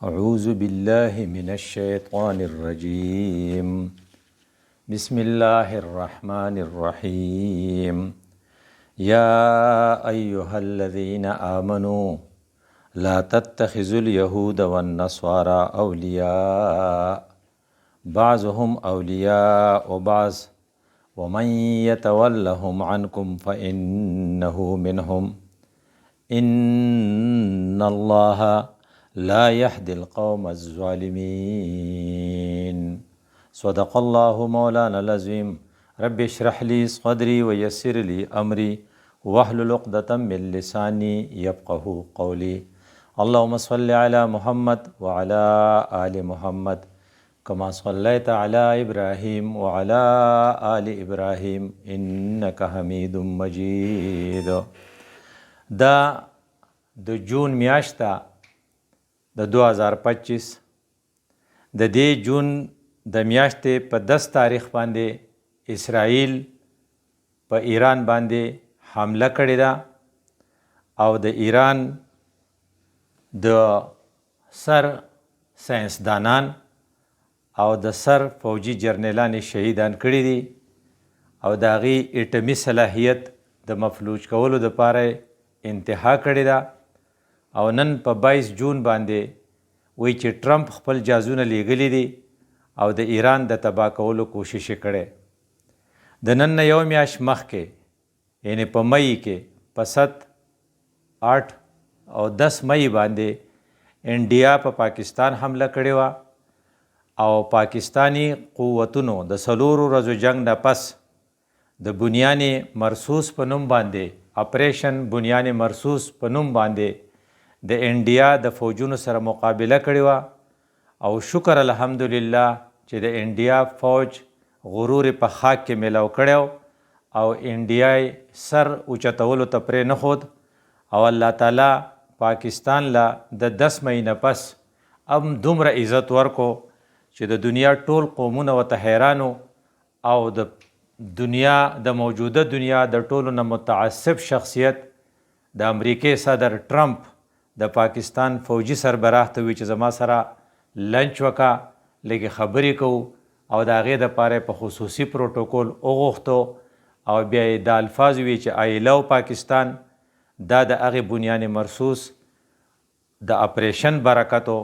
أعوذ بالله من الشيطان الرجيم بسم الله الرحمن الرحيم يا أيها الذين آمنوا لا تتخذوا اليهود والنصارى أولياء بعضهم أولياء بعض ومن يتولهم عنكم فإنه منهم إن الله لا يهدي القوم الظالمين صدق الله مولانا العظيم رب اشرح لي صدري ويسر لي أمري واحلل عقدة من لساني يفقهوا قولي اللهم صل على محمد وعلى آل محمد كما صليت على إبراهيم وعلى آل إبراهيم إنك حميد مجيد. دا د جون میاشته د 2025 د دې جون د میاشتې په 10 تاریخ باندې اسرائیل په ایران باندې حمله کړې ده او د ایران د سر ساینسدانان او د سر فوجي جرنیلان شهیدان کړي دي او د هغې اټمي صلاحیت د مفلوج کولو دپاره انتها کړې ده او نن په 22 جون باندې وایي چې ټرمپ خپل جازونه لیږلي دي او د ایران د تباه کولو کوشش یې کړی. د نن نه یو میاشت مخکې یعنې په مئی کې په 7 8 او 10 مئی باندې انډیا په پاکستان حمله کړې وه او پاکستانی قوتونو د 4 ورځو جنگ نه پس د بنیان مرصوص په نوم باندې اپریشن بنیان مرصوص په نوم باندې د انډیا د فوجونو سره مقابله کړې وه او شکر الحمدلله چې د انډیا فوج غرور په خاک کې میلاو کړی او انډیا سر اوچتولو ته پرېنښود او الله تعالی پاکستان له د 10 مئی نه پس هم دومره عزت ورکو چې د دنیا ټول قومونه ورته حیرانو او د دنیا د موجوده دنیا د ټولو نه متعصب شخصیت د امریکې صدر ټرمپ د پاکستان فوجي سربراح ته وی چې زما سره لنچ وکا لږې خبرې کوو او د هغې دپاره په خصوصي پروتوکول وغوښتو او بیا یې دا الفاظ وی چې آی لو پاکستان دا د هغې بنیان مرصوص د اپریشن برکتو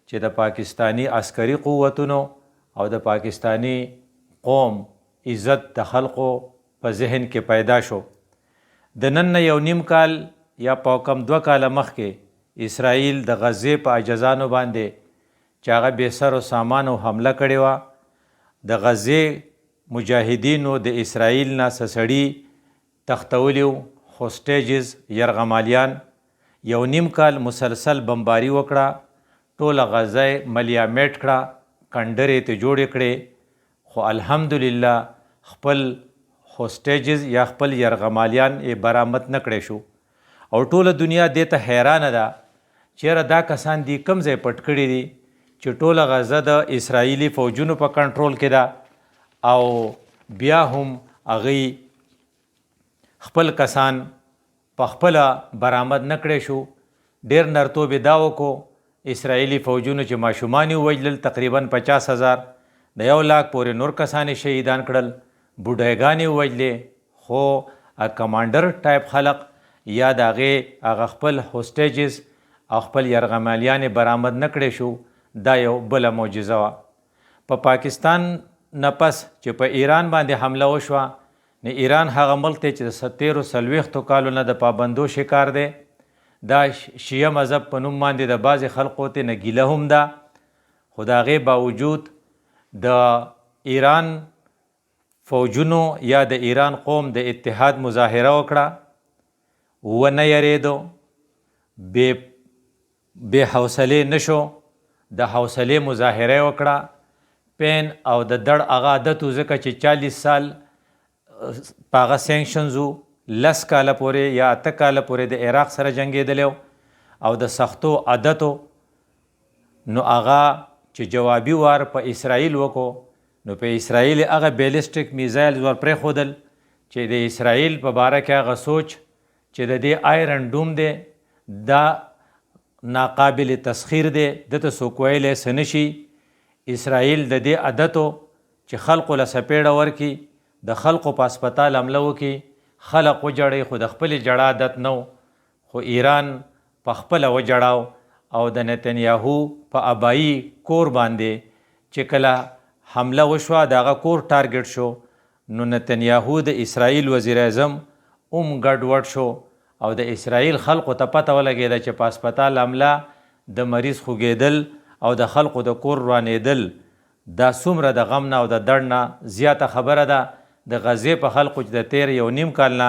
چې د پاکستانی عسکري قوتونو او د پاکستانی قوم عزت د خلقو په ذهن کې پیدا شو. د نن نه یو نیم کال یا په کم 2 کاله مخکې اسرائیل د غزې په اجزانو باندې چې هغه بې سر و سامانو حمله کړې وه. د غزې مجاهدینو د اسرائیل نه څه سړي تښتولي وو هوسټیجز یرغمالیان یو نیم کال مسلسل بمباري وکړه ټوله غزه ملیامیټ کړه کنډرې ته جوړې کړې خو الحمدلله خپل هوسټیجز یا خپل یرغمالیان یې برآمد نه کړی شو او ټوله دنیا دې ته حیرانه ده چیرې دا کسان دي کوم ځای پټ کړي دي چې ټوله غزه د اسرائیلي فوجونو په کنټرول کې ده او بیا هم هغوی خپل کسان په خپله برآمد نه کړی شو. ډېر نرتوب یې دا وکړو اسرائیلي فوجونو چې ماشومان یې ووژلل تقریبا 50,000 د 1 لاک پورې نور کسان یې شهیدان کړل بوډایګان یې ووژلې خو کمانډر ټایپ خلق یا د هغه خپل هوسټیجز او خپل یرغمالیان یې برآمد نه کړی شو. دا یو بله معجزه وه. په پاکستان نه پس چې په ایران باندې حمله وشوه نو ایران هغه ملک دی چې د 40 کالو نه د پابندو شکار دی. دا شیعه مذهب په نوم باندې د بعضې خلقو ته نه ګیله هم ده خو د هغې باوجود د ایران فوجونو یا د ایران قوم د اتحاد مظاهره وکړه ونه یریدو بې حوصلې نشو د حوصلې مظاهره وکړه پین او د دړ هغه عادت و ځکه چې 40 سال په هغه سینکشنز و 10 کاله پورې یا 8 کاله پورې د عراق سره جنګېدلی او د سختو عادتو نو هغه چې جوابي وار په اسرائیل وکړو نو په اسرائیل هغه بیلسټیک میزایل ور پرېښودل چې د اسرائیل په باره کې هغه سوچ چې د دې آیرن ډوم دی دا ناقابل تسخیر دی، دته څوک ویلی څه نشي. اسرائیل د دې عادتو چې خلقو له سپېړه ورکي، د خلقو په هسپتال حمله وکړي، خلق وجړی، خو د خپلې جړا عادت نه و، خو ایران په خپله وجړاو او د نتنیاهو په ابایي کور باندې چې کله حمله وشوه د هغه کور ټارګټ شو، نو نتنیاهو د اسرائیل وزیر اعظم ګډوډ شو او د اسرائیل خلقو ته پته ولګېده چې په هسپتال حمله د مریض خوږېدل او د خلقو د کور روانېدل دا څومره د غم نه او د دړ نه زیاته خبره ده. د غزې په خلقو چې د تیر 1.5 کال نه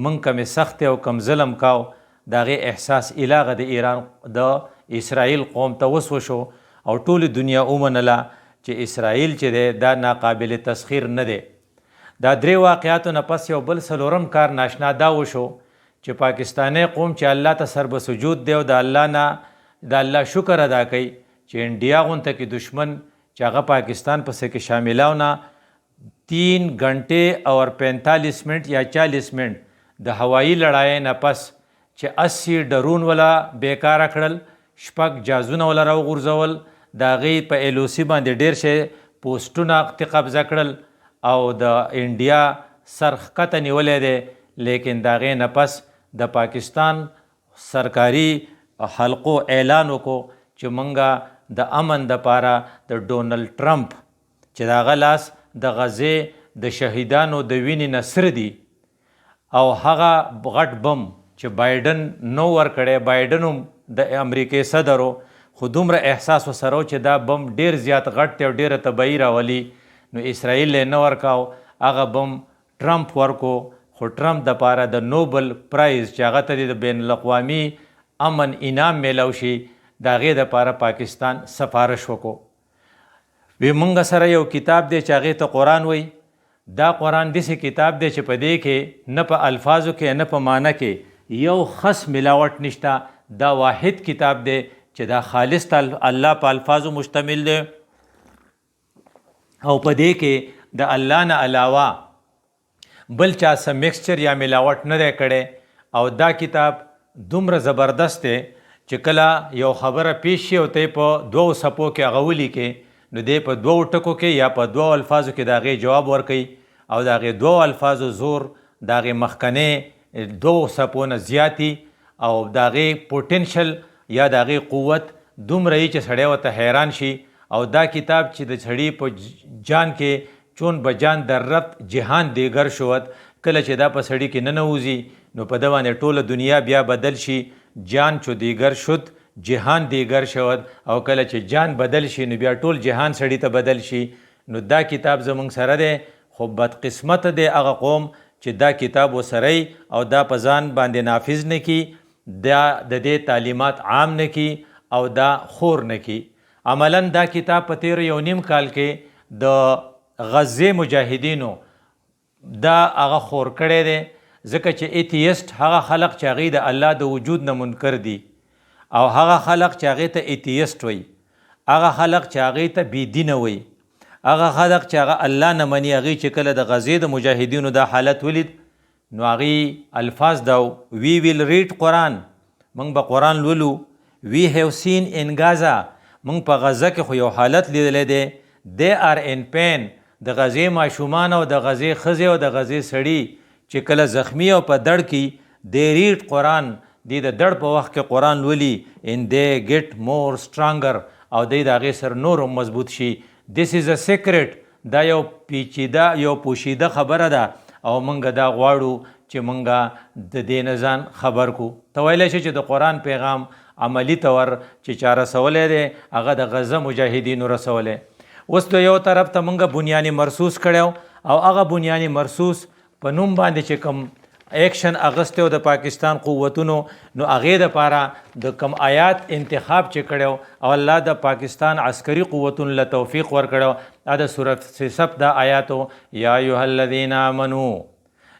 موږ کمې سختې او کم ظلم کاو، د هغې احساس ایلاغه د ایران د اسرائیل قوم ته وشو او ټولې دنیا ومنله چې اسرائیل چې دی دا ناقابل تسخیر نه دی. دا 3 واقعاتو نه پس یو بل 4م کار ناشنا دا وشو چې پاکستانی قوم چې الله ته سربه سجود دی او د الله نه د الله شکر ادا کوي چې انډیا غونته کې دشمن چې هغه پاکستان پسې کې شاملاو نه 3 घंटे और 45 منٹ یا 40 منٹ د هوایي لړۍ نه پس چې 80 ډرون ولا بیکاره کړل، 6 جازونه ولا راوغورځول، د هغې په LOC باندې ډېر شی پوسټونه قبضه کړل او د انډیا سر ښکته نیولی دی. لیکن د هغې نه پس د پاکستان سرکاري حلقو اعلان وکړو چې موږ د امن دپاره د ډونلډ ټرمپ چې د هغه لاس د غزې د شهیدانو د وینې نه سره دي او هغه غټ بم چې بایډن نو ورکړی، بایډن هم د امریکې صدر و، خو دومره احساس ورسره چې دا بم ډېر زیات غټ دی او ډېره تباهي راولي، نو اسرائیل یې نه ورکاو، هغه بم ټرمپ ورکو. خو ټرمپ دپاره د نوبل پرایز چې هغه ته د بین الاقوامي امن انعام میلاو شي د هغې دپاره پاکستان سفارش وکړو. وی مونږ سره یو کتاب دی چې هغې ته قرآن وایي. دا قرآن داسې کتاب دی چې په دې کې نه په الفاظو کې نه په معنی کې یو خاص ملاوټ نشته. دا واحد کتاب دی چې دا خالص الله په الفاظو مشتمل دی او په دې کې د الله نه علاوه بل چا څه میکسچر یا ملاوټ نه دی کړی او دا کتاب دومره زبردست دی چې کله یو خبره پیش شي او ته په 2 صفحو کې هغه ولیکې نو دی په 2 ټکو کې یا په 2 الفاظو کې د هغې جواب ورکوي او د هغې 2 الفاظو زور د هغې مخکنۍ 2 صفحو نه زیاتي او د هغې پوټنشل یا د هغې قوت دومره یي چې سړی ورته حیران شي. او دا کتاب چې د سړي په جان کې چون بجان در رفت جهان دیگر شود، کله چې دا په سړي کې ننوځي نو په ده باندې ټوله دنیا بیا بدل شي. جان چو دیگر شد جهان دیگر شود، او کله چې جان بدل شي نو بیا ټول جهان سړي ته بدل شي. نو دا کتاب زمونږ سره دی، خو بدقسمت دی هغه قوم چې دا کتاب وسره او دا په ځان باندې نافذ نه کی، دا د دې تعلیمات عام نه کی او دا خور نه کی. عملاً دا کتاب په تیر 1.5 کال کې د غزې مجاهدینو دا هغه خور کړی دی، ځکه چې ایتیست هغه خلق چې هغې د الله د وجود نه منکر دي او هغه خلق چې هغې ته ایتیست وایي، هغه خلق چې هغې ته بېدینه وایي، هغه خلق چې هغه الله نه مني، هغې چې کله د غزې د مجاهدینو دا حالت ولید نو هغې الفاظ دا وی ویل ریډ قرآن، موږ به قرآن لولو. وی هیو سین ان غازا، موږ په غزه کې خو یو حالت لیدلی دی، دی آر ان پین، د غزې ماشومان او د غزې ښځې او د غزې سړي چې کله زخمی او په دړ کې دی ریډ قرآن، دی د دړ په وخت کې قرآن لولي ان دی ګیټ مور سټرانګر او دی د هغې سر نور هم مضبوط شي. دیس از ا سیکرټ، دا یو پیچیده یو پوشیده خبره ده او موږ دا غواړو چې موږ د دې نه ځان خبر کو. ته ویلی شي چې د قرآن پیغام عملی طور چې چا رسولی دی هغه د غزه مجاهدینو رسولی. اوس د یو طرف ته موږ بنیان مرصوص کړی او هغه بنیان مرصوص په نوم باندې چې کوم ایکشن اغستی و د پاکستان قوتونو نو هغې دپاره د کم آیات انتخاب چې کړی او الله د پاکستان عسکري قوتونو له توفیق ورکړی دا د سورة صف دا آیاتو یا ایها الذین آمنوا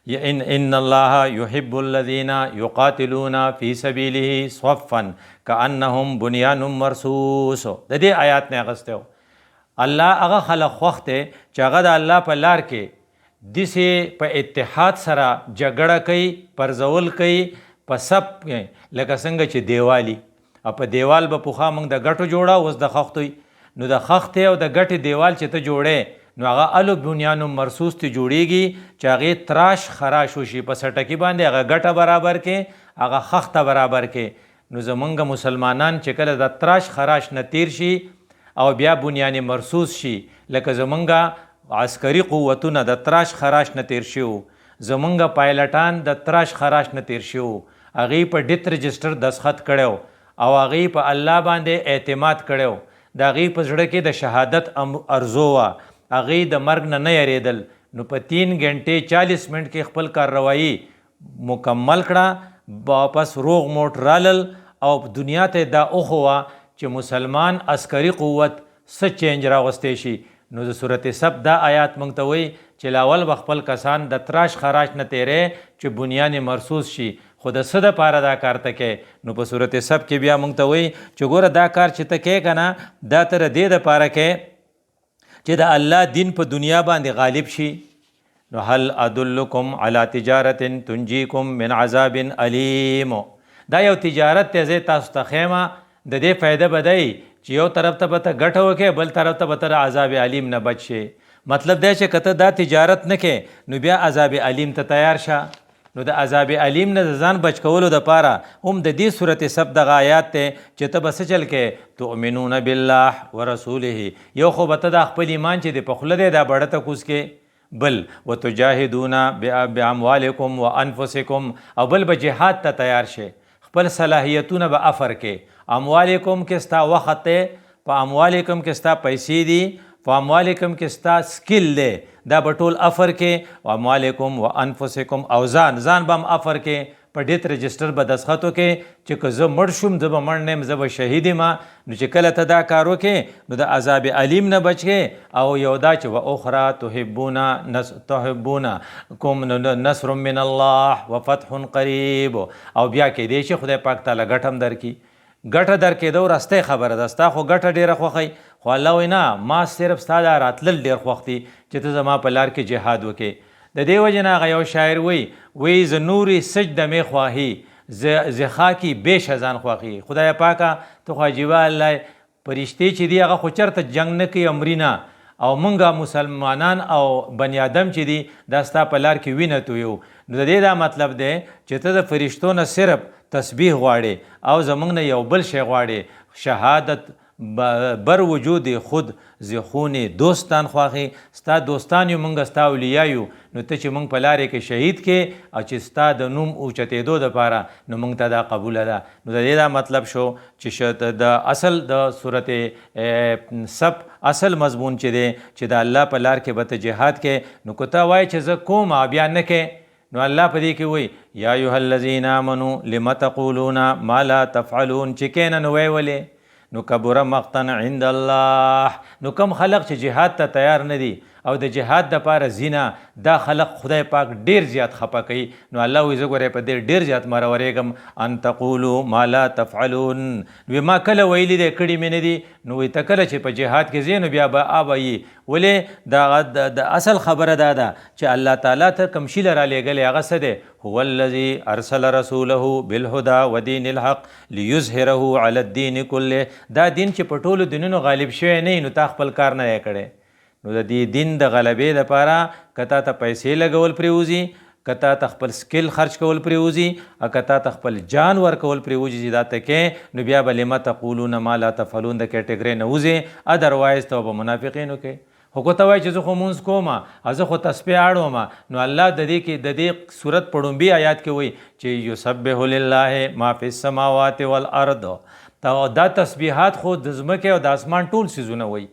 ان الله يحب الذين يقاتلون في سبيله صفا كأنهم بنيان مرصوص. د دې آیات نه اغستی و. الله هغه خلق خوښ دی چې هغه د الله په لار کې داسې په اتحاد سره جګړه کوي، پرزول کوي په سب کې، لکه څنګه چې دیوالي او په دیوال به پوخا موږ د ګټو جوړه اوس د خښتوي. نو د خښتې او د ګټې دیوال چې ته جوړې نو هغه الو بنیان مرصوص ته جوړیږي چې هغې تراش خراش وشي په سټکي باندې هغه ګټه برابر کې هغه خښته برابر کې. نو زمونږ مسلمانان چې کله د تراش خراش نه تیر شي او بیا بنیان مرصوص شي لکه زمونږ عسکري قوتونه د تراش خراش نه تیر شي، زمونږ پایلټان د تراش خراش نه تیر شي، هغې په ډیت رجسټر دستخط کړی او هغې په الله باندې اعتماد کړی، د هغې په زړه کې د شهادت ارزو وه، هغې د مرګ نه یریدل. نو په 3 غنټې 40 منټ کې خپل کارروایي مکمل کړه، واپس روغ موټ رالل او دنیا ته دا وښوه چې مسلمان عسکري قوت څه چینج راوستی شي. نو د صورت سب دا آیات موږ ته وایي چې لاول به خپل کسان د تراش خراش نه تیرې چې بنیان مرصوص شي، خو د څه دپاره دا کار ته کوې؟ نو په صورت سب کې بیا موږ ته وایي چې ګوره دا کار چې ته کوې که نه دا ته د دې دپاره کوې چې د الله دین په دنیا باندې غالب شي. نو هل ادلکم علی تجارت تنجیکم من عذاب علیم، دا یو تجارت ته زه تاسو ته ښیم، د دې فایده به دی چې یو طرف ته به ته ګټه وکړې بل طرف ته به ته د عذاب علیم نه بچ شې. مطلب دی چې که ته دا تجارت نه کې نو بیا عذاب علیم ته تیار شه. نو د عذاب علیم نه د ځان بچ کولو دپاره هم د دې صورت سب دغه آیات دی چې ته به څه چل کې تؤمنون بالله ورسوله، یو خو به ته دا خپل ایمان چې د په خوله دی دا بړه ته کوز کې، بل وتجاهدون باموالکم وانفسکم، او بل به جهاد ته تیار شي، خپل صلاحیتونه به افر کې. اموالکم کې ستا وخت دی، په اموالکم کې ستا پیسې دي، په اموالکم کې ستا سکل دی، دا به ټول افر کې. و اموالکم و انفسکم، او ځان به هم افر کې، په ډیت رجسټر به دستخط وکړې چې که زه مړ شوم زه به مړ نه یم، زه به شهید یم. نو چې کله ته دا کار وکړې نو د عذاب علیم نه بچ کې. او یو دا چې و اخرى تحبونکم نصر من الله وفتح قریب، او بیا کېدی شي خدای پاک تعالی ګټه هم درکړي. ګټه درکېدو راستی خبره ده، ستا خو ګټه ډېره خوښوي، خو الله وایي نه ما صرف ستا دا راتلل ډېر خوښ دي چې ته زما په لار کې جهاد وکړې. د دې وجې نه هغه یو شاعر وایي ز نوری سجده می خواهی ز خاکی بیش از آن خواهی. خدای پاکه ته خو عجیبه الله پرشتې چې دي هغه خو چېرته جنګ نه کوي امرینه، او مونږه مسلمانان او بني آدم چې دي دا ستا په لار کې وینه تویو. نو د دې دا مطلب دی چې ته د فرشتو نه صرف تسبیح غواړې او زمونږ نه یو بل شی غواړې، شهادت بر وجود خود زخون دوستان خواخي، ستا دوستان یو مونږ ستا اولیاء یو، نو ته چې مونږ په لارې کې شهید کې او چې ستا د نوم اوچتېدو دپاره نو مونږ ته دا قبوله ده. نو د دې دا مطلب شو چې د اصل د صورت سب اصل مضمون چې دی چې د الله په لار کې به ته جهاد کې، نو که ته وایې چې زه کوم بیا نه کې، نو الله په دې کې وایي یا ایها الذین آمنوا لم تقولون ما لا تفعلون، چې کې نه نو وایې ولې؟ نو کبر مقتا عند الله. نو کم خلق چې جهاد ته تیار نه دي او د جهاد دپاره زینا، دا خلق خدای پاک ډیر زیات خفه کوي. نو الله وایي زه ګورې په دې ډیر زیات مرورېږم ان تقولوا ما لا تفعلون. نو ما کله ویلي دی کړي مې نه دي، نو وایي ته کله چې په جهاد کې ځې نو بیا به وایي ولې د اصل خبره دا ده چې الله تعالی ته کوم شي رالیږلی هغه څه دی؟ هو الذي ارسل رسوله بالهدى ودين الحق ليظهره على الدين كله. دا دین چې په ټولو دینونو غالب شوی نه نو تا خپل کار نه دی کړی. نو د دې دین د غلبې دپاره که تا ته پیسې لګول پرېوځي، که تا ته خپل سکل خرچ کول پرېوځي، او که تا ته خپل جان ورکول پرېوځي چې دا ته کې، نو بیا به لم تقولون ما لا تفعلون د کیټګرۍ نه وځې. ادروایز ته به منافقینو کې. خو که ته وایي چې زه خو مونځ کوم او زه خو تسبیح اړوم، نو الله د دې کې د دې صورت په ړومبي آیات کې وایي چې یسبح لله ما فی السماوات والارض. دا تسبیحات خو د ځمکې او د اسمان ټول څیزونه وایي.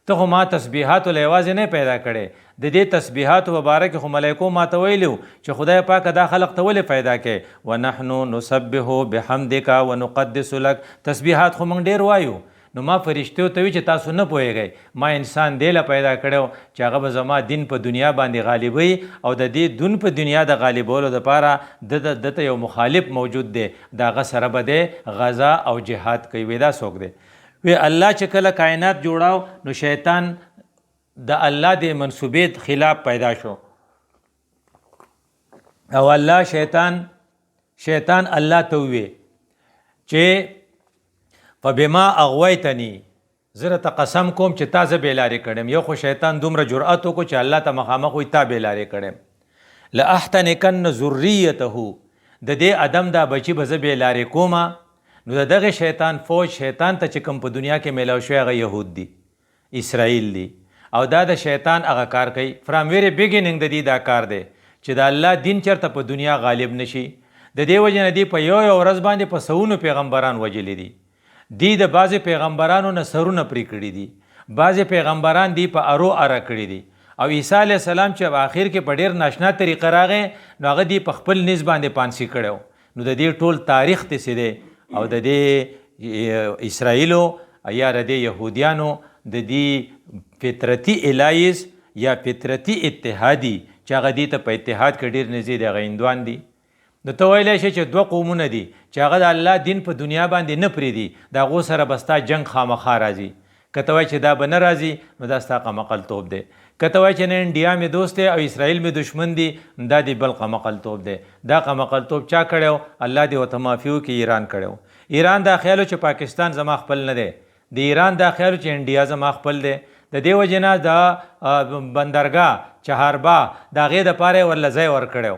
ته خو ما تسبیحاتو له یوازې نه پیدا کړې، د دې تسبیحاتو په باره کې خو ملایکو ما ته ویلي چې خدای پاکه دا خلق ته ولې پیدا کې. ونحن نسبح بحمدک ونقدس لک. تسبیحات خو موږ ډېر وایو، نو ما فرشتو ته وی چې تاسو نه پوهیږئ ما انسان دی له پیدا کړو چې هغه به زما دین په دنیا باندې غالبوي، او د دې دین په دنیا د غالبولو دپاره دته یو مخالف موجود دی، د هغه سره به دی غزا او جهاد کوي. وی دا څوک دی؟ وی الله چې کله کائنات جوړاو نو شیطان د الله د منصوبې خلاف پیدا شو، او الله شیطان الله ته وی چې فبما اغویتنی زه ته قسم کوم چې تا زه بېلارې کړم. یو خو شیطان دومره جرأت وکړو چې الله ته مخامخ وایي تا بېلارې کړم. لاحتنکن ذریته د دې ادم دا بچي به زه بېلارې کومه. نو د دغه شیطان فوج شیطان ته چې کوم په دنیا کې میلاو شوی هغه یهود دي، اسرائیل دي، او دا د شیطان هغه کار کوي. فرام ویری بیګیننګ د دې دا کار دی چې د الله دین چرته په دنیا غالب نشي. د دې وجې نه دی په یو ورځ باندې په سونو پیغمبران وجلی دي. دی د بعضې پیغمبرانو نه سرونه پرې کړي دي، بعضې پیغمبران دی په ارو اره کړي دي. او عیسی علیه السلام چې په آخر کې په ډېر ناشنا طریقه راغی نو هغه دی په خپل نیز باندې پانسي کړی. نو د دې ټول تاریخ داسې دی او د دې اسرائیلو یا د دې یهودیانو د دې فطرتي الایز یا فطرتي اتحادي چې هغه دې ته په اتحاد کې ډېر نږدې د هغه هندوان دي. نو ته ویلی شي چې دوه قومونه دي چې هغه د الله دین په دنیا باندې نه پرېږدي، د هغو سره به ستا جنګ خامخا راځي. که ته وایې چې دا به نه راځي نو دا ستا قمقلتوب دی. که ته وایې چې نه انډیا مې دوست دی او اسرائیل مې دشمن دي، دا دی بل قمقلتوب دی. دا قمقلتوب چا کړی؟ الله دې ورته معافي وکړي، ایران کړی. ایران دا خیال چې پاکستان زما خپل نه دی، د ایران دا خیال چې انډیا زما خپل دی. د دې وجې نه د بندرګاه چهاربا د هغې دپاره یې ورله ځای ورکړی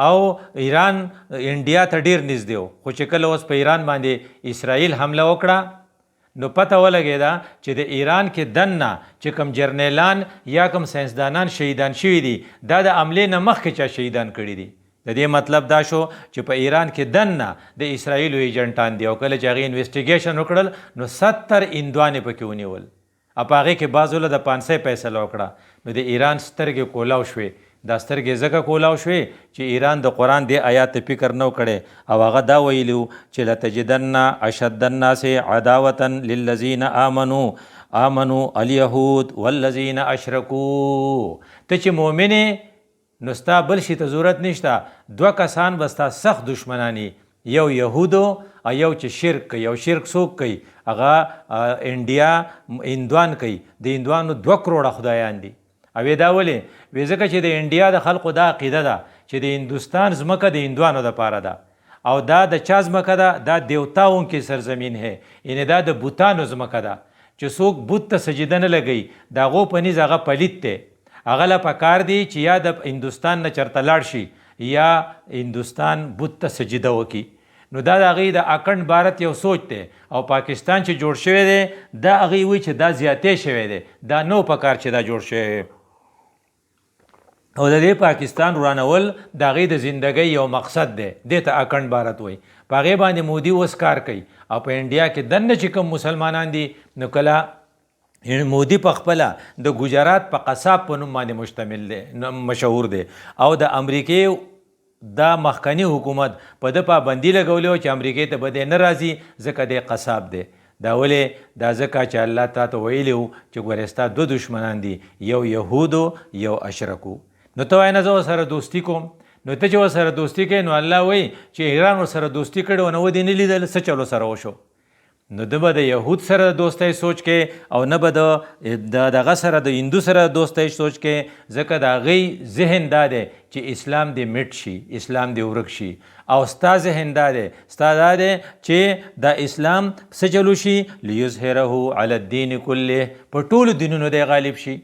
او ایران انډیا ته ډېر نږدې و. خو چې کله اوس په ایران باندې اسرائیل حمله وکړه نو پته ولګېده چې د ایران کې دننه چې کوم جرنیلان یا کوم ساینسدانان شهیدان شوي دي دا د حملې نه مخکې چا شهیدان کړي دي. د دې مطلب دا شو چې په ایران کې دننه د اسرائیلو ایجنټان دي او کله چې هغې انویسټیګیشن وکړل نو 70 هندوانې پکې ونیول او په هغې کې بعضو له د 500 فیصله وکړه. نو د ایران سترګې کولاو شوې. دا سترګې ځکه کولاو شوې چې ایران د قرآن دې آیات ته فکر نه کړی او هغه دا ویلي چې لتجدن اشد الناس عداوة للذین آمنوا الیهود والذین اشرکوا. ته چې مؤمنې نو ستا بل شي ته ضرورت نشته. دوه کسان به ستا سخت دشمنانی، یو یهودو او یو چې شرک کوي. یو شرک څوک کوي؟ هغه انډیا هندوان کوي. د هندوانو 2 کروړه خدایان دي. او دا ولې؟ وی ځکه چې د انډیا د خلقو دا عقیده ده چې د هندوستان ځمکه د هندوانو دپاره ده او دا د چا ځمکه ده؟ دا دیوتاؤں کی سرزمین ہے، یعنی دا د بوتانو ځمکه ده چې څوک بت ته سجده نه لګوي د هغو په نیز هغه پلیت دی. هغه له پکار دی چې یا د هندوستان نه چرته لاړ شي یا هندوستان بت ته سجده وکړي. نو دا د هغې د اکنډ بھارت یو سوچ دی او پاکستان چې جوړ شوی دی دا هغې وایي چې دا زیاتی شوی دی، دا نو پکار چې دا جوړ شوی او د دې پاکستان ورانول د هغې د زندګۍ یو مقصد دی. دې ته اکنډ بھارت وایي. په هغې باندې مودي اوس کار کوي او په انډیا کې دننه چې کوم مسلمانان دي نو کله مودي په خپله د ګجرات په قصاب په نوم باندې مشتمل دی، مشهور دی او د امریکې دا مخکنی حکومت په ده پابندي لګولی و چې امریکې ته به دی نه راځي ځکه دی قصاب دی. دا ولې؟ دا ځکه چې الله تا ته ویلی و چې ګورې ستا 2 دشمنان دي، یو یهودو یو اشرکو. نو ته وایې نه زه ورسره دوستي کوم. نو ته چې ورسره دوستي کوې نو الله وایي چې ایران ورسره دوستي کړې و نه ودې نه لیدل څه چلو سره وشو. نو ده به د یهود سره دوستی سوچ کې او نه به د دغه سره د هندو سره دوستی سوچ کې، ځکه د هغې ذهن دا دی چې اسلام دې مټ شي، اسلام دې ورک شي. او ستا ذهن دا دی، ستا دا دی چې د اسلام څه چلو شي لیظهره علی الدین کله، په ټولو دینونو دی غالب شي.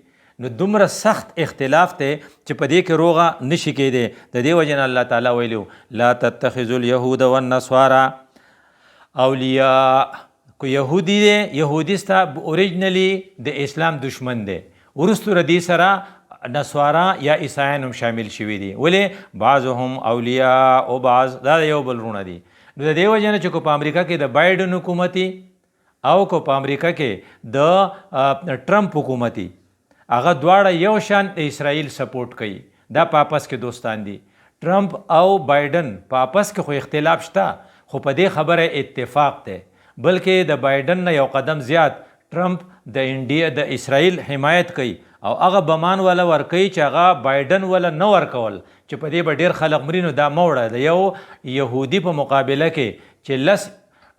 نو دومره سخت اختلاف دی چې په دې کې روغه نشي کېدی. د دې وجې نه الله تعالی ویلو لا تتخذوا اليهود والنصارى اولیاء. کو یهودی دی، یهودی ستا اوریجنلی د اسلام دشمن دی. وروستو ردی سره نصارا یا عیسایان هم شامل شوي دي. ولې؟ بعضهم اولیاء او بعض دا یو بل رونه دي. نو د دې وجې نه چې کو په امریکا کې د بایډن حکومتي او کو په امریکا کې د ټرمپ حکومتي، هغه دواړه یو شان د اسرائیل سپورټ کوي. دا په آپس کې دوستان دي. ټرمپ او بایډن په آپس کې خو اختلاف شته خو په دې خبره اتفاق دی. بلکې د بایډن نه یو قدم زیات ټرمپ د انډیا د اسرائیل حمایت کوي او هغه بمان ولا ورکوي چې هغه بایډن ولا نه ورکول چې په دې به ډېر خلک مري. نو دا مه وړه د یو یهودي په مقابله کې چې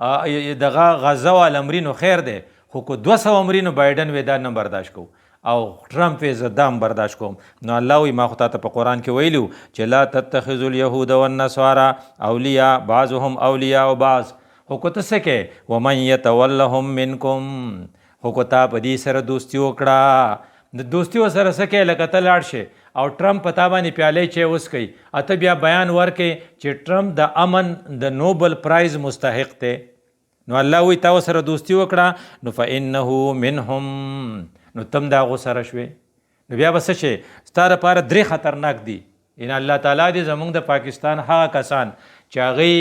10 دغه غزه والا مري نو خیر دی، خو که 200 مري نو بایډن وی دا نه برداشت کوو او ټرمپ وی زه دام برداشت کوم. نو الله وی ما خو تا ته په قرآن کې ویلو چې لا تتخذوا اليهود والنصارى اولیاء بعضهم اولیاء بعض خو که ته څه کې ومن یتولهم منکم خو که تا په دې سره دوستي وکړه د دوستي ورسره څه کې لکه ته لاړ شې او ټرمپ په تا باندې پیالې چې اوس کوي اته بیا بیان ورکې چې ټرمپ د امن د نوبل پرایز مستحق دی نو الله وی تا ورسره دوستي وکړه نو فانه منهم نو تم د هغو سره شوې نو بیا به څه شي ستا دپاره درې خطرناک دي ان الله تعالی دې زموږ د پاکستان هغه کسان چې هغوی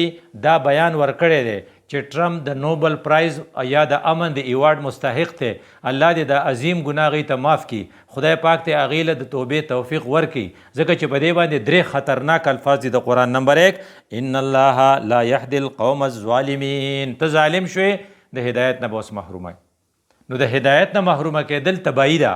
دا بیان ورکړی دی چې ټرمپ د نوبل پرایز یا د امن د ایوارډ مستحق دی الله دې د عظیم ګناه هغوی ته معاف کړي خدای پاک ته هغوی له د توبې توفیق ورکړي ځکه چې په دې باندې درې خطرناک الفاظ دي د قرآن نمبر 1 ان الله لا یهدي القوم الظالمین ته ظالم شوې د هدایت نه به اوس محرومه نو د هدایت نه محرومه کېدل تباهي ده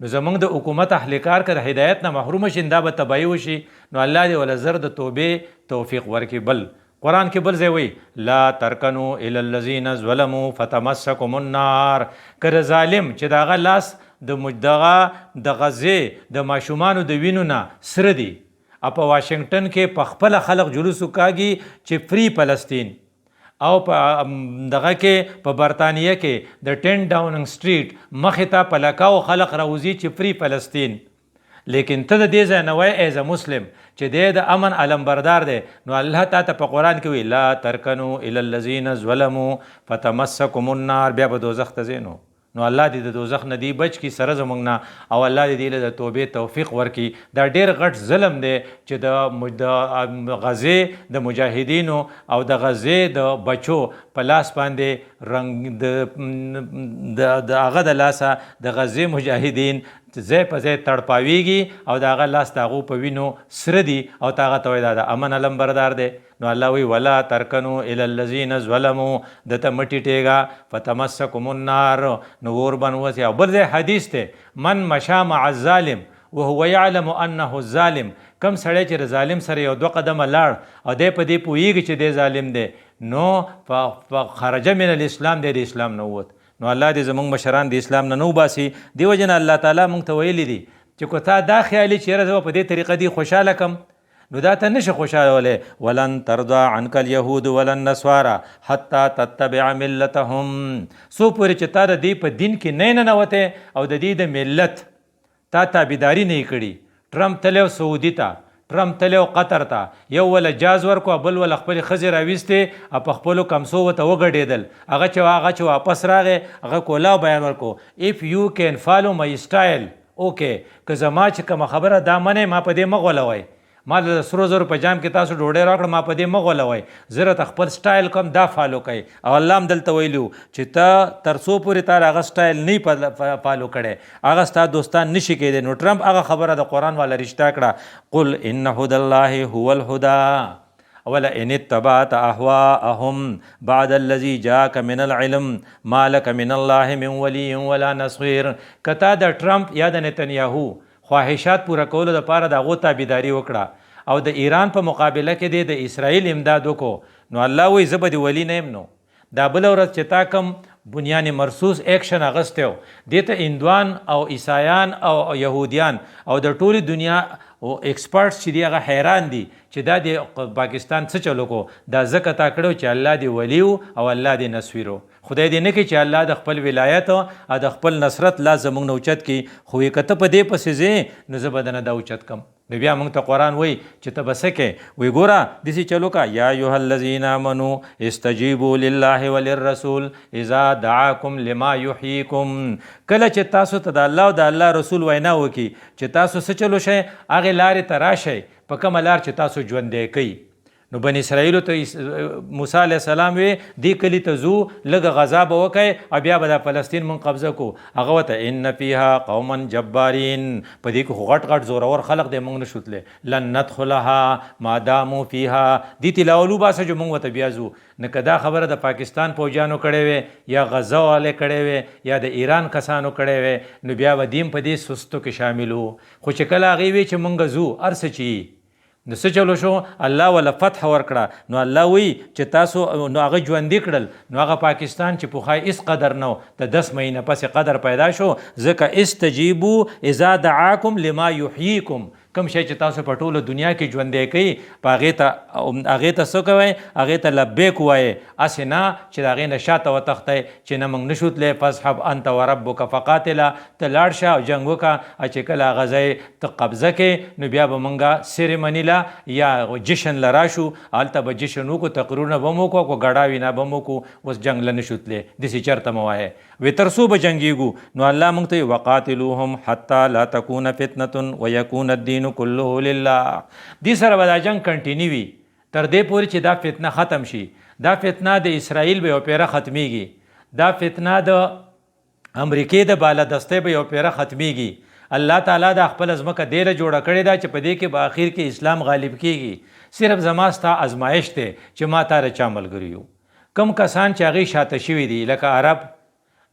نو زمونږ د حکومت اهلکار که د هدایت نه محرومه شي دا به تباهي وشي نو الله دې وله زر د توبې توفیق ورکړي بل قرآن کې بل ځای وایي لا ترکنو الی الذین ظلموا فتمسکم النار که د ظالم چې د هغه لاس د غزې د ماشومانو د وینو نه سره دي په واشنګټن کې په خپله خلق جلوس وکاږي چې فری فلسطین او په دغه کې په برطانیه کې د 10 ډاوننګ سټریټ مخې ته په لکاو خلق راوځي چې فری فلسطین لیکن ته د دې ځای نه وایې ایز ا مسلم چې دی د امن علمبردار دی نو الله تا ته په قرآن کې وی لا ترکنو الی الذین ظلموا فتمسکم النار بیا به دوزخ ته ځې نو الله دې د دوزخ نه دی بچ کی سره زموږ نه او الله دې له توبې توفیق ورکړي دا ډېر غټ ظلم دی چې د غزې د مجاهدینو او د غزې د بچو په لاس باندې رنګ د هغه د لاسه د غزې مجاهدین ځای په ځای تړپاویږي او د هغه لاس د هغو په وینو سره دي او ته هغه ته وایي دا د امن علمبردار دی نو الله وی ولا ترکنو الی الذین ظلموا دته مټی ټیګه فتمسکم النار نو اور بنوسی او بل ځای حدیث ته من مشا مع الظالم وهو يعلم انه الظالم کم سړی چې ظالم سره یو دوه قدمه لاړ او دی په دې پوهیږي چې دی ظالم دی نو خرج من الاسلام دی د اسلام نه ووت نو الله دې زموږ مشران د اسلام نه وباسي دیو جن الله تعالی موږ ته ویلی دي چې کو تا دا خیالي چې یاره زه په دې طریقه دې خوشحاله کم نو دا ته نشي خوشحالولی ولن ترضى عنك اليهود ولا النصارى حتى تتبع ملتهم څو پورې چې تا د دې په دین کې نه ننوتی او د دې د ملت تا تابعداري نه یې کړي ټرمپ تللی سعودي ته ټرمپ تللی قطر ته یو وله جاز ورکو بل وله خپلې ښځې راویستې په خپلو کمسو ورته وګډېدل هغه چې واپس راغی هغه کولاو بیان ورکو if you can follow my style اوکې که زما چې کومه خبره دا منې ما په دې مه غولوئ ما د سرو زرو په جام کې تاسو ډوډۍ راکړه ما په دې مه غولوئ زه راته خپل سټایل کوم دا فالو کوئ او الله هم دلته ویلي چې ته تر څو پورې تا هغه سټایل نه فالو کړی هغه ستا دوستان نشي کېدی نو ټرمپ هغه خبره د قرآن والا رشته کړه قل ان هدى الله هو الهدى ولئن اتبعت اهواءهم بعد الذي جاءك من العلم ما لك من الله من ولي ولا نصير کتا د ټرمپ یا د نتنیاهو خواهشات پوره کولو دپاره د هغو تابعداري وکړه او د ایران په مقابله کې دی د اسرائیل امداد وکړو نو الله وایي زه به د ولی نه یم نو دا بله ورځ چې تا کوم بنیان مرصوص ایکشن اغستی و دې ته هندوان او عیسایان او یهودیان او د ټولې دنیا ایکسپرټس چې دی هغه حیران دي چې دا د پاکستان څه چلو کو دا ځکه تا کړی چې الله دې ولی او الله دې نصویر خدای دې نه کړي چې الله د خپل ولایت او د خپل نصرت لا زموږ نه اوچت کړي خو یې که ته په دې پسې ځې نو زه به دنه دا اوچت کم نو بیا موږ ته قرآن وایي چې ته به څه کوې وایي ګوره داسې چلو کا یا ایها الذین آمنوا استجیبوا لله وللرسول اذا دعاکم لما یحییکم کله چې تاسو ته د الله او د الله رسول وینا وکړي چې تاسو څه چلو شئ هغې لارې ته راشئ په کومه لار چې تاسو ژوندی کوي نو بني اسرائیلو ته موسی علیه السلام وی دې کلي ته ځو لږه غذا به وکئ او بیا به د فلسطین مونږ قبضه کو هغه ورته ان فیها قوما جبارین په دې کې خو غټ غټ زورور خلق دی مونږ نه شوتلی لن ندخلها ما دامو فیها دې تلاولو باسه جو مونږ ورته بیا ځو نه که دا خبره د پاکستان پوجانو کړې وې یا غزه والے کړې وې یا د ایران کسانو کړې وې نو بیا به دیم په دې سستو کې شامل وو خو چې کله هغې وی چې مونږ ځو هر څه چې نو څه چلو شو الله ولا فتح ورکړه نو الله وی چې تاسو نو هغه ژوندي کړل نو هغه پاکستان چې پخوای هېڅ قدر نه و د 10 مهینه پسې قدر پیدا شو ځکه استجیبو اذا دعاکم لما یحییکم کوم شی چې تاسو په ټوله دنیا کې ژوندی کوي په هغې ته څه کوئ؟ هغې ته لبیک ووایئ، هسې نه چې د هغې نه شاته وتښتئ چې نه موږ نشو تللی. فاصحب انت وربک فقاتله، ته لاړ شه او جنګ وکړه، چې کله هغه ځای ته قبضه کې نو بیا به موږ سیرمني له یا جشن له راشو، هلته به جشن وکړو، تقریرونه به م وکړو، ګډاوي نه به م وکړو، اوس جنګ له نشو تللی. داسې چېرته مه وایئ. وی تر څو به جنګېږو؟ نو الله موږ ته وقاتلوهم حتی لا تکون فتنة ویکون الدین كله لله. دې سره به دا جنګ کنټینیو وي تر دې پورې چې دا فتنه ختم شي. دا فتنه د اسرائیل به یو پیره ختمیږي، دا فتنه د امریکې د بالادستۍ به یو پیره ختمیږي. الله تعالی دا خپل ځمکه دې له جوړه کړې ده چې په دې کې به اخر کې اسلام غالب کیږي. صرف زما ستا ازمایش دی چې ما تا چا ملګري یو. کم کسان چې هغې شاته شوي دي لکه عرب،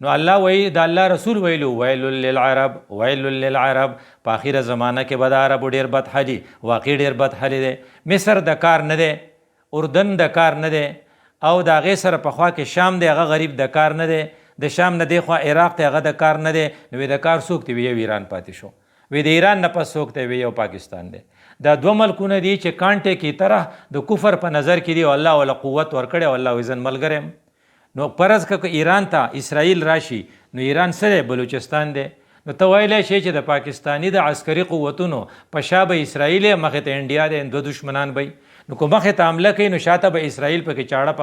نو الله وایي د الله رسول ویلو ویل للعرب ویل للعرب، په اخره زمانه کې به د عربو ډېر بد حالي، واقعي ډېر بد حالي دی. مصر د کار نه دی، اردن د کار نه دی، او د هغې سره په خوا کې شام دی، هغه غریب د کار نه دی. د شام نه دی خوا عراق دی، هغه د کار نه دی. نو د کار څوک دی؟ یو ایران پاتې شو. د ایران نه پس څوک دی؟ یو پاکستان دی. دا دوه ملکونه دي چې کانټې کې طرح د کفر په نظر کې دي او الله ولا قوت ورکړی او الله وایي زه ملګری یم. نو فرض که ایران ته اسرائیل راشي نو ایران څه دی؟ بلوچستان دی. نو ته ویلی شي چې د پاکستانی د عسکري قوتونو په شا به اسرائیل یې، مخې ته انډیا دی، دوه دشمنان به. نو که مخې ته حمله کوي نو شاته به اسرائیل پکې چاړه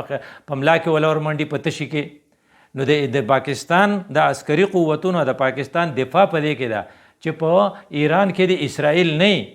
په ملا کې ولا ورمنډي په تشي کې. نو د پاکستان د عسکري قوتونو د پاکستان دفاع په دې کې ده چې په ایران کې د اسرائیل نه،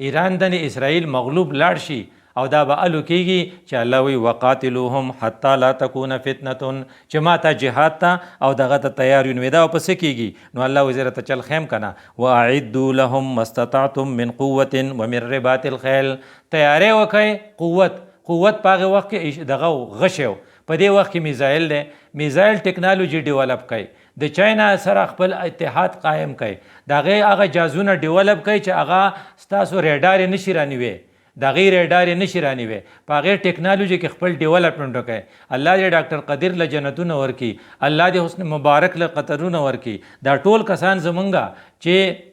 ایران د اسرائیل مغلوب لاړ شي او دا به الو کېږي چې الله وی وقاتلوهم حتی لا تکون فتنة، چې ما ته جهاد ته او دغه ته تیار یو. نو دا په څه کېږي؟ نو الله وزیره ته چل خیم کنه واعدوا لهم ما استطعتم من قوة ومن رباط الخیل. تیاری وکئ، قوت په هغه وخت کې دغه غشو، په دې وخت کې میزایل دی، میزایل ټیکنالوژي ډیولپ کړئ، د چاینا سره خپل اتحاد قایم کړئ، د هغه جازونه ډیولپ کړئ چې هغه ستاسو ریډار یې نشي رانیوی، د هغې ریډار یې نشي رانیوی، په هغې ټیکنالوژي کې خپل ډیولپمنټ وکړئ. الله دې ډاکټر قدیر له جنتونه ورکړي، الله دې حسن مبارک له قطرونه ورکړي. دا ټول کسان زمونږه چې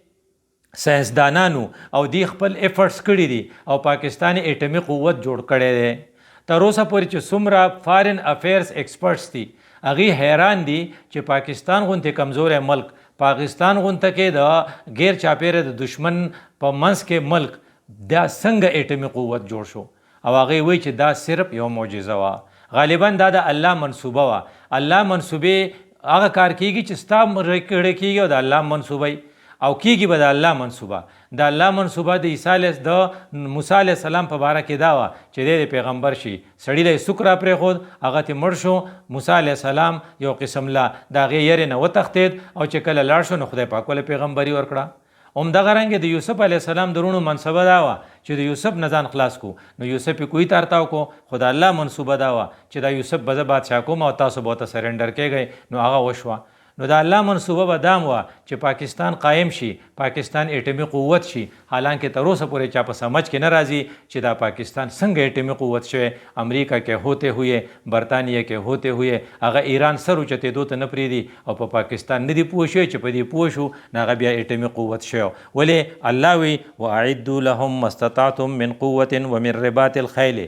ساینسدانانو او دی خپل ایفرټس کړي دي او پاکستانی اټومي قوت جوړ کړی دی. تر اوسه پورې چې څومره فارن افیرز ایکسپرټس دي هغې حیران دي چې پاکستان غونتې کمزوری ملک، پاکستان غونته کې د غیر چاپیره د دشمن په منځ کې ملک دا څنګه اټومي قوت جوړ شو؟ او هغې وایي چې دا صرف یو معجزه وه، غالبا دا د الله منصوبه وه. الله منصوبې هغه کار کیږي چې ستا کړی کیږي او د الله منصوبه او کیږي به د الله منصوبه. د الله منصوبه د موسی علیه السلام په باره کې دا وه چې دی پیغمبر شي، سړي له یې سوک را پرېښود، هغه ترې مړ شو. موسی علیه السلام یو قسم له د هغې یرې نه وتښتېد او چې کله لاړ شو نو خدای پاک ولې پیغمبري ورکړه. همدغه رنګې د یوسف علیه السلام د رونو منصبه دا وه چې د یوسف نه ځان خلاص کو، نو یوسف یې کوی تارتاو کو، خو د الله منصوبه دا وه چې دا یوسف به زه بادشاه کوم او تاسو به ورته سرنډر کېږئ. نو هغه وشوه. نو د الله منصوبه به دام وه چې پاکستان قایم شي، پاکستان اټومي قوت شي. حالانکه تر اوسه پورې چا په سمجھ کې نه راځي چې دا پاکستان څنګه اټومي قوت شوی. امریکا کې ہوتے ہوئے، برطانیه کې ہوتے ہوئے، هغه ایران سر اوچتېدو ته نه پرېږدي او په پاکستان نه دي پوه شوی چې په دې پوه شو نو هغه بیا اټومي قوت شوی. ولې الله وی واعدوا لهم ما استطعتم من قوة ومن رباط الخیل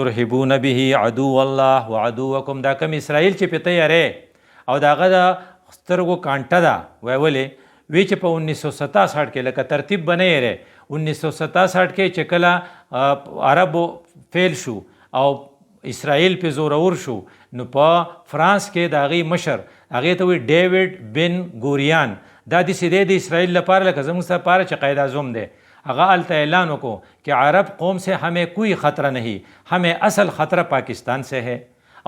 ترهبون به عدو الله وعدوکم. دا کم اسرائیل چې په تیارې او د هغه د سترګو کانټه ده، ولې وی چې په 1967 کې لکه ترتیب به نه یې 1967 کې چې کله عربو فیل شو او اسرائیل په زورور شو، نو په فرانس کې د هغې مشر هغې ته وی ډیوډ بن ګوریان، دا داسې دی د اسرائیل لپاره لکه زموږ لپاره چې قائد اعظم دی. هغه هلته اعلان وکړو کہ عرب قوم سے ہمیں کوئی خطرہ نہیں، ہمیں اصل خطرہ پاکستان سے ہے.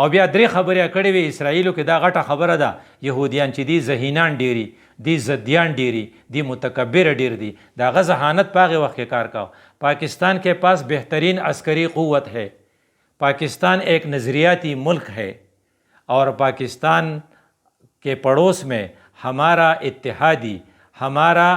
او بیا درې خبرې کړې وي اسرائیلو کې، دا غټه خبره ده. یهودیان چې دي ذهینان ډیری دي، ضدیان ډیری دي، متکبر ډیر دي. دا هغه ذہانت په هغې وخت کې کار کاو. پاکستان کے پاس بہترین عسکری قوت ہے، پاکستان ایک نظریاتی ملک ہے اور پاکستان کے پڑوس میں ہمارا اتحادی، ہمارا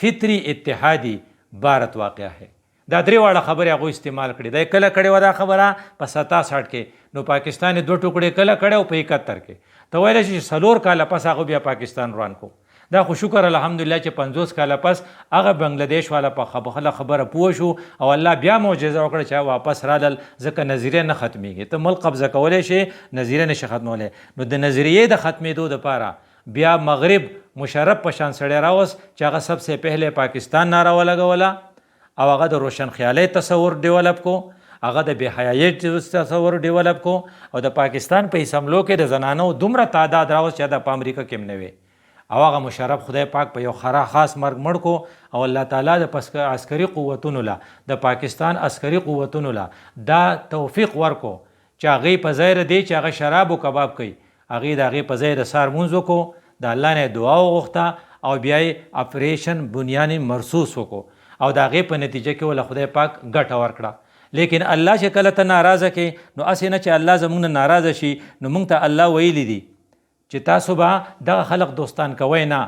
فطری اتحادی بھارت واقع ہے. دا درې واړه خبرې هغوی استعمال کړي. دا کله کړې وه دا خبره په 67 کې، نو پاکستان یې 2 ټوکړې کله کړی او په 71 کې. ته ویلی چې 4 کاله پس هغه بیا پاکستان روان کو. دا خو شکر الحمدلله چې 50 کاله پس هغه بنگلاديش والا په خبره پوه شو او الله بیا معجزه وکړه چې واپس رالل، ځکه نظریه نه ختمیږي. ته ملک قبضه کولی شي، نظریه نشي ختمولی. نو د نظریې د ختمېدو دپاره بیا مغرب مشرف په شان سړی راوست چې هغه سبسې پهله پاکستان ناره ولګوله او هغه د روشن خیالۍ تصور ډیولپ کو، هغه د بې حیایۍ تصور ډیولپ کو او د پاکستان په اسمبلو کې د زنانو دومره تعداد راوست چې دا په امریکا کې هم نه وي. او هغه مشرف خدای پاک په یو خاص مرګ مړ کو او الله تعالی د عسکري قوتونو له د پاکستان عسکري قوتونو له دا توفیق ورکو چې هغې په ځای دی چې هغه شراب و کباب کوي، هغې د هغې په ځای د سهار مونځ وکړو، د الله نه دعا وغوښته او بیا یې اپریشن بنیان مرصوص وکړو او د هغې په نتیجه کې وله خدای پاک ګټه ورکړه. لیکن الله چې کله ته ناراضه کې نو هسې نه چې الله زموږ نه ناراضه شي، نو موږ ته الله ویلی دي چې تاسو به دغه خلق دوستان کوئ نه،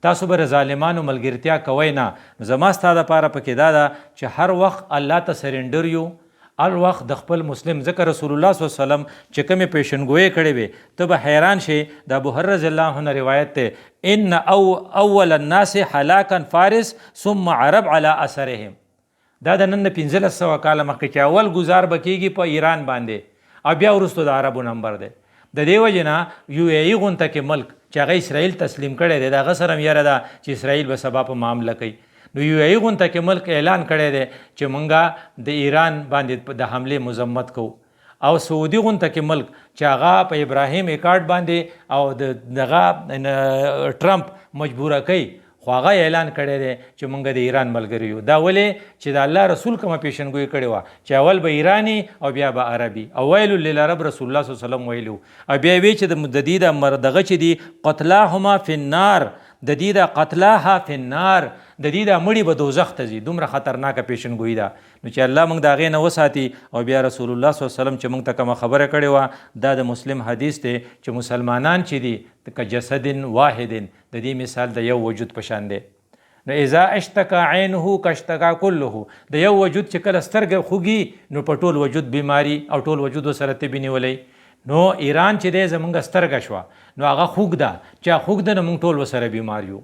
تاسو به ظالمانو ملګرتیا کوئ نه. نو زما ستا دپاره پکې دا ده چې هر وخت الله ته سرنډر یو، هر وخت د خپل مسلم، ځکه رسول الله صلی الله علیه وسلم چې کومې پیشنګویې کړې وې ته به حیران شي. د ابوهر رضی الله عنه روایت دی، ان اول الناس هلاکا فارس ثم عرب على اثرهم. دا د نن 1500 کاله مخکې چې اول گزار به کېږي په ایران باندې او بیا وروسته د عربو نمبر دی. د دې وجې نه یو ای غونته کې ملک چې هغه اسرائیل تسلیم کړی دی، د هغه سره هم یاره ده چې اسرائیل به سبا په معامله کوي. نو یو ای غونته کې ملک اعلان کړی دی چې مونږه د ایران باندې د حملې مذمت کوو، او سعودي غونته کې ملک چې هغه په ابراهیم اکارډ باندې او دغه ټرمپ مجبوره کوي، خو هغه اعلان کړی دی چې مونږ د ایران ملګري یو. دا ولې چې د الله رسول کومه پیشنګویي کړې وه چې اول به ایرانی او بیا به عربي، او ویل للعرب رسول الله صلی الله علیه وسلم ویلو، او بیا وی چې د دې د مردغه چې دي قتلاهما فی النار، د دې د قتلاها فی النار، د دې د مړي به دوزخ ته ځي. دومره خطرناکه پیشنګویي ده. نو چې الله موږ د هغې نه وساتي او بیا رسول الله صلی الله علیه وسلم چې موږ ته کومه خبره کړې وه، دا د مسلم حدیث دی چې مسلمانان چې دي که جسد واحد، د دې مثال د یو وجود په شان دی. نو اذا اشتکا عینه کاشتکا کله، د یو وجود چې کله سترګه خوږي نو په ټول وجود بیماری او ټول وجود سره تبې نیولی. نو ایران چې دی زمونږ سترګه شوه نو هغه خوږ ده، چې خوږ ده نو موږ ټول ورسره بیمار یو.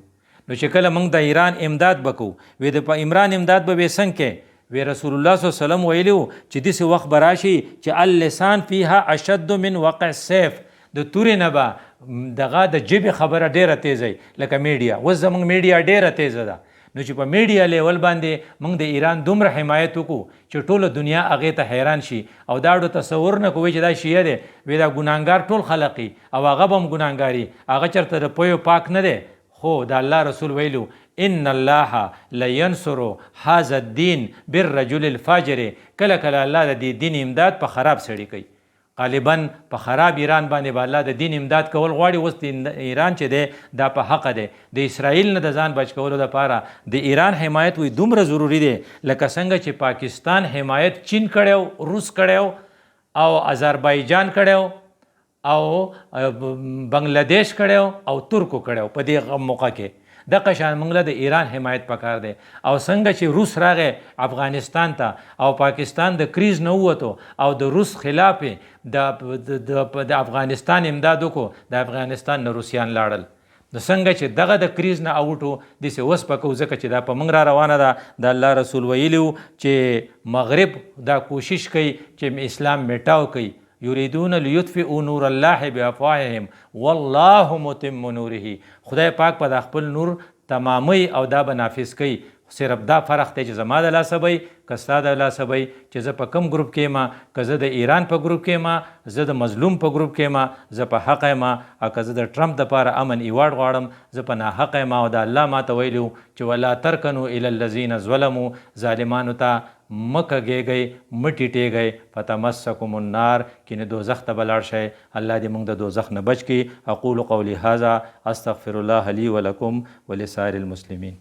نو چې کله موږ د ایران امداد بکو، وی د عمران امداد به څنګه کې، وی رسول الله صلی الله علیه وسلم ویلو چې داسې وخت به راشي چې اللسان فیها اشد من وقع السیف، د تورې نه به دغه د ژبې خبره ډیره تیزه لکه میډیا. اوس زموږ میډیا ډیره تیزه ده. نو چې په میډیا لیول باندې موږ د ایران دومره حمایت وکړو چې ټوله دنیا هغې ته حیران شي او دا ډو تصور نه کوي چې دا شیعه دی، وی دا ګناهګار ټول خلقي او هغه به هم ګناهګاري، هغه چېرته د پویو پاک نه دی. خو د الله رسول ویلو ان الله لینصر هذا الدین بالرجل الفاجر، کله کله الله د دې دین امداد په خراب سړي کوي. غالبا په خراب ایران باندې به الله د دین امداد کول غواړي. اوس د ایران چې دی دا په حق دی. د اسرائیل نه د ځان بچ کولو دپاره د ایران حمایت وی دومره ضروري دی لکه څنګه چې پاکستان حمایت چین کړی، روس کړی او آذربایجان کړی او بنگلادیش کړی او ترکو کړی په دې موقع کې. دغه شان موږ له د ایران حمایت پکار دی. او څنګه چې روس راغی افغانستان ته او پاکستان د کریز نه ووتو او د روس خلاف د افغانستان امداد وکړو، د افغانستان نه روسیان لاړل. نو څنګه چې دغه د کریز نه اوټو داسې اوس پکو، ځکه چې دا په موږ را روانه ده. د الله رسول ویلي چې مغرب دا کوشش کوي چې اسلام میټاو کوي، یریدون لیطفئوا نور الله بافواههم والله متم نوره. خدای پاک په د خپل نور تمامی او دا به نافذ کوي. صرف دا فرق دی چې زما د لاسه وی که ستا د لاسه وی، چې زه په کم ګروپ کې ما، که زه د ایران په ګروپ کې ما، زه د مظلوم په ګروپ کې ما، زه په حق ما، او که زه د ټرمپ دپاره امن ایوارډ غواړم زه په ناحق ما. او د الله ما ته ویلو چې ولا ترکنو الی الذین ظلموا، ظالمانو ته مکه کېږئ مه ټیټېږئ، فتمسکم النار، کینې دوزخ ته به لاړ شئ. الله دې موږ د دوزخ نه بچ کړي. اقول قولی هذا استغفر الله لی ولکم ولسائر المسلمین.